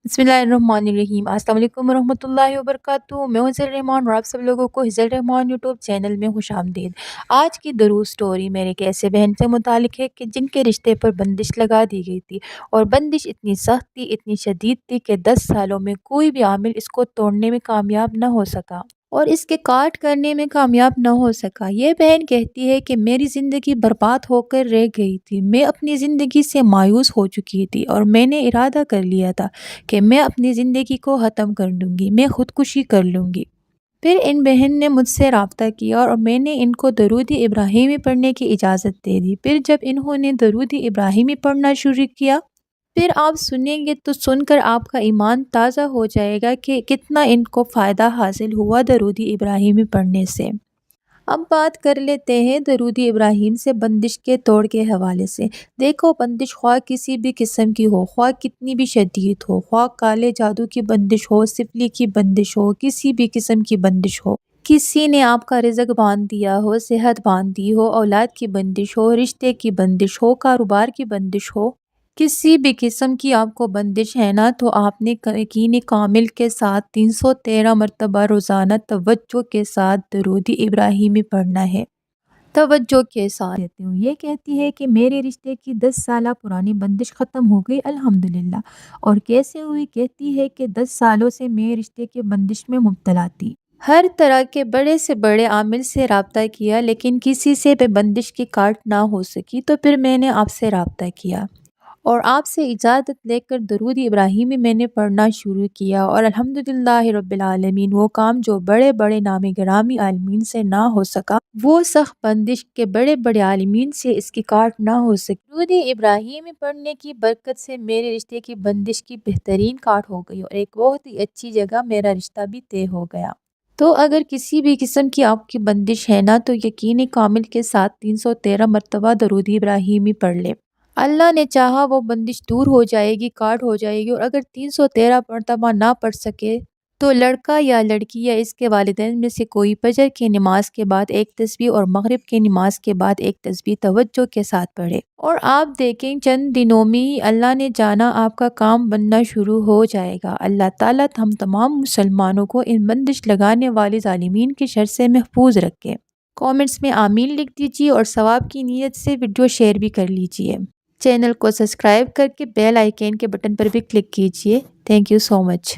बिस्मिल्लाहिर्रहमानिर्रहीम। अस्सलाम वालेकुम रहमतुल्लाहि व बरकातुहू। मैं हूं ज़ल रहमान और आप सब लोगों को ज़ल रहमान यूट्यूब चैनल में खुशामदीद। आज की दरूस स्टोरी मेरे एक ऐसे बहन से मुतालिक है कि जिनके रिश्ते पर बंदिश लगा दी गई थी, और बंदिश इतनी सख्त थी, इतनी शदीद थी कि 10 सालों में कोई भी आमिल इसको तोड़ने में कामयाब न हो सका और इसके काट करने में कामयाब न हो सका। ये बहन कहती है कि मेरी ज़िंदगी बर्बाद होकर रह गई थी। मैं अपनी ज़िंदगी से मायूस हो चुकी थी और मैंने इरादा कर लिया था कि मैं अपनी ज़िंदगी को ख़त्म कर लूँगी, मैं ख़ुदकुशी कर लूँगी। फिर इन बहन ने मुझसे राब्ता किया और मैंने इनको दरूद-ए इब्राहिमी पढ़ने की इजाज़त दे दी। फिर जब इन्होंने दरूद-ए इब्राहिमी पढ़ना शुरू किया, फिर आप सुनेंगे तो सुनकर आपका ईमान ताज़ा हो जाएगा कि कितना इनको फ़ायदा हासिल हुआ दरूद इब्राहिमी पढ़ने से। अब बात कर लेते हैं दरूद इब्राहिम से बंदिश के तोड़ के हवाले से। देखो, बंदिश ख्वाह किसी भी किस्म की हो, ख्वाह कितनी भी शदीद हो, ख्वाह काले जादू की बंदिश हो, सिफली की बंदिश हो, किसी भी किस्म की बंदिश हो, किसी ने आपका रिज़्क बाँध दिया हो, सेहत बाँध दी हो, औलाद की बंदिश हो, रिश्ते की बंदिश हो, कारोबार की बंदिश हो, किसी भी किस्म की आपको बंदिश है ना, तो आपने यकीन कामिल के साथ 313 मरतबा रोज़ाना तवज्जो के साथ दरूद इब्राहिमी पढ़ना है। तवज्जो के साथ कहती हूँ। ये कहती है कि मेरे रिश्ते की 10 साल पुरानी बंदिश ख़त्म हो गई अल्हम्दुलिल्लाह। और कैसे हुई? कहती है कि 10 सालों से मैं रिश्ते की बंदिश में मुब्तला थी। हर तरह के बड़े से बड़े आमिल से राब्ता किया, लेकिन किसी से भी बंदिश की काट ना हो सकी। तो फिर मैंने आपसे राब्ता किया और आपसे इजाज़त लेकर दरूद इब्राहिमी मैंने पढ़ना शुरू किया, और अल्हम्दुलिल्लाह रब्बिल आलमीन वो काम जो बड़े बड़े नामी गिरामी आलिमीन से ना हो सका, वो सख्त बंदिश के बड़े बड़े आलिमीन से इसकी काट ना हो सकी। दरूद इब्राहिमी पढ़ने की बरकत से मेरे रिश्ते की बंदिश की बेहतरीन काट हो गई और एक बहुत ही अच्छी जगह मेरा रिश्ता भी तय हो गया। तो अगर किसी भी किस्म की आपकी बंदिश है ना, तो यकीन कामिल के साथ 313 मरतबा दरूद इब्राहिमी पढ़ ले। अल्लाह ने चाहा वो बंदिश दूर हो जाएगी, काट हो जाएगी। और अगर 313 मरतबा ना पढ़ सके, तो लड़का या लड़की या इसके वालिदैन में से कोई फजर की नमाज के बाद एक तस्बीह और मगरिब की नमाज के बाद एक तस्बीह तवज्जो के साथ पढ़े, और आप देखें चंद दिनों में ही अल्लाह ने जाना आपका काम बनना शुरू हो जाएगा। अल्लाह ताला हम तमाम मुसलमानों को इन बंदिश लगाने वाले ज़ालिमीन के शर से महफूज रखे। कमेंट्स में आमीन लिख दीजिए और सवाब की नीयत से वीडियो शेयर भी कर लीजिए। चैनल को सब्सक्राइब करके बेल आइकन के बटन पर भी क्लिक कीजिए। Thank you so much.